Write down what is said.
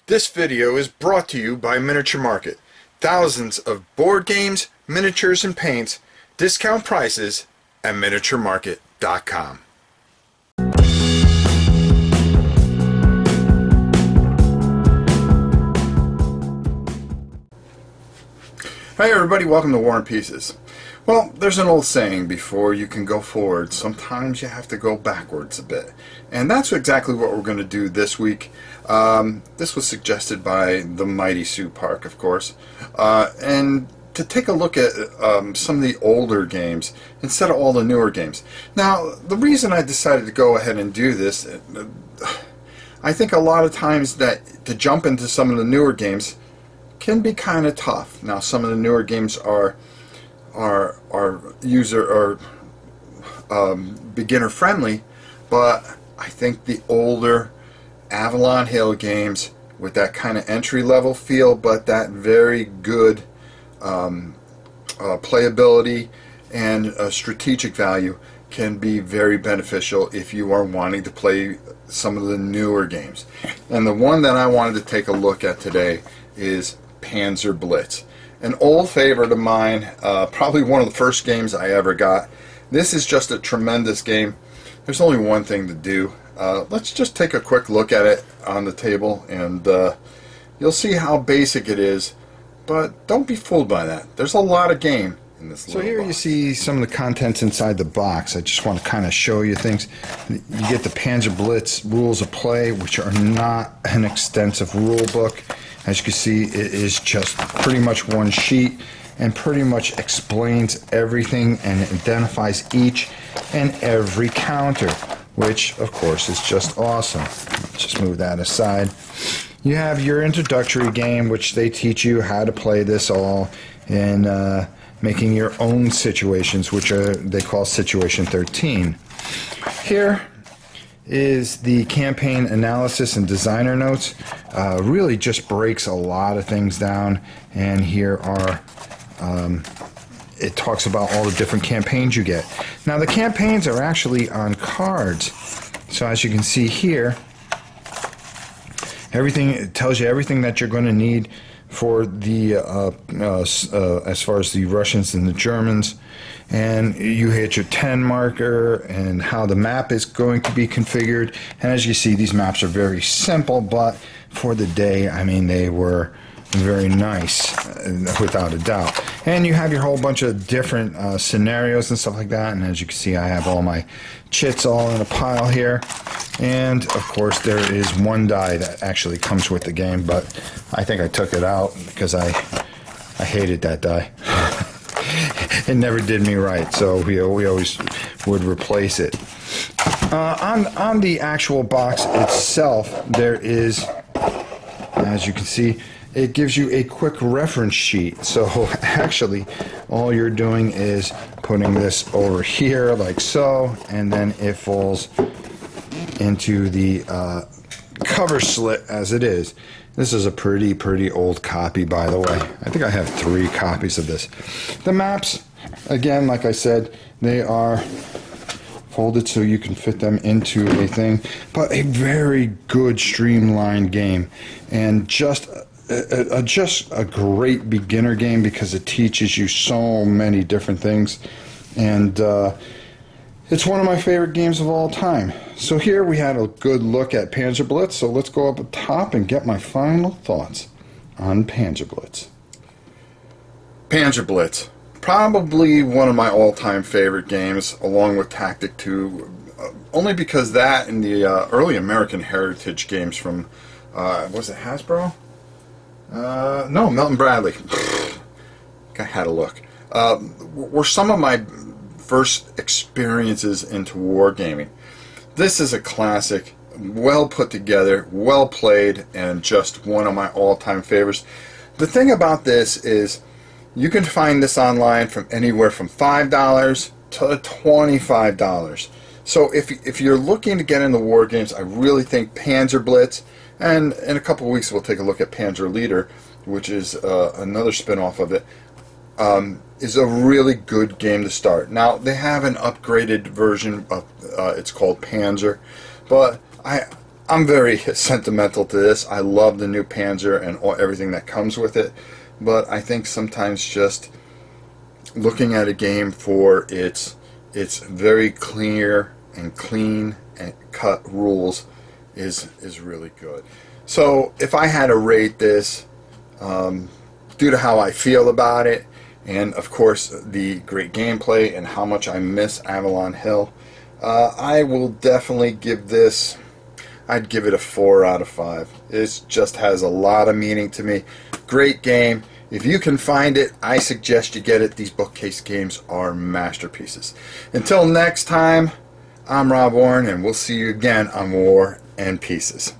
This video is brought to you by Miniature Market. Thousands of board games, miniatures, and paints, discount prices at miniaturemarket.com. Hi everybody, welcome to War and Pieces. Well, there's an old saying, before you can go forward, sometimes you have to go backwards a bit. And that's exactly what we're going to do this week. This was suggested by the mighty Sue Park, of course. And to take a look at some of the older games instead of all the newer games. Now, the reason I decided to go ahead and do this, I think a lot of times that to jump into some of the newer games can be kind of tough. Now, some of the newer games are beginner friendly, but I think the older Avalon Hill games with that kind of entry level feel, but that very good playability and strategic value can be very beneficial if you are wanting to play some of the newer games. And the one that I wanted to take a look at today is Panzer Blitz. An old favorite of mine, probably one of the first games I ever got. This is just a tremendous game. There's only one thing to do. Let's just take a quick look at it on the table, and you'll see how basic it is, but don't be fooled by that. There's a lot of game in this little box. So here you see some of the contents inside the box. I just want to kind of show you things. You get the Panzer Blitz rules of play, which are not an extensive rule book. As you can see, it is just pretty much one sheet and pretty much explains everything and identifies each and every counter, which of course is just awesome. Let's just move that aside. You have your introductory game, which they teach you how to play this all in making your own situations, which they call Situation 13. Here is the campaign analysis and designer notes. Really just breaks a lot of things down, and here are it talks about all the different campaigns you get. Now the campaigns are actually on cards, so as you can see here, everything, it tells you everything that you're going to need for the as far as the Russians and the Germans, and you hit your 10 marker and how the map is going to be configured. And as you see, these maps are very simple, but for the day, I mean, they were very nice, without a doubt. And you have your whole bunch of different scenarios and stuff like that. And as you can see, I have all my chits all in a pile here. And of course, there is one die that actually comes with the game, but I think I took it out because I hated that die. It never did me right, so we always would replace it. On the actual box itself, there is, as you can see, it gives you a quick reference sheet. So actually, all you're doing is putting this over here like so, and then it falls into the cover slit as it is. This is a pretty old copy, by the way. I think I have 3 copies of this. The maps, again, like I said, they are folded so you can fit them into a thing, but a very good streamlined game, and just a great beginner game because it teaches you so many different things, and it's one of my favorite games of all time. So here we had a good look at Panzer Blitz, so let's go up top and get my final thoughts on Panzer Blitz. Panzer Blitz, probably one of my all-time favorite games, along with Tactic 2, only because that and the early American Heritage games from, was it Hasbro? No, Milton Bradley. I had a look. Were some of my first experiences into wargaming. This is a classic, well put together, well played, and just one of my all-time favorites. The thing about this is you can find this online from anywhere from $5 to $25. So if you're looking to get into war games, I really think Panzer Blitz, and in a couple of weeks we'll take a look at Panzer Leader, which is another spin-off of it, is a really good game to start. Now they have an upgraded version of it's called Panzer, but I'm very sentimental to this. I love the new Panzer and everything that comes with it, but I think sometimes just looking at a game for its very clear and clean and cut rules is really good. So if I had to rate this, due to how I feel about it, and of course the great gameplay and how much I miss Avalon Hill, I will definitely give this, I'd give it a 4 out of 5. It just has a lot of meaning to me. Great game. If you can find it, I suggest you get it. These bookcase games are masterpieces. Until next time, I'm Rob Warren, and we'll see you again on War and Pieces.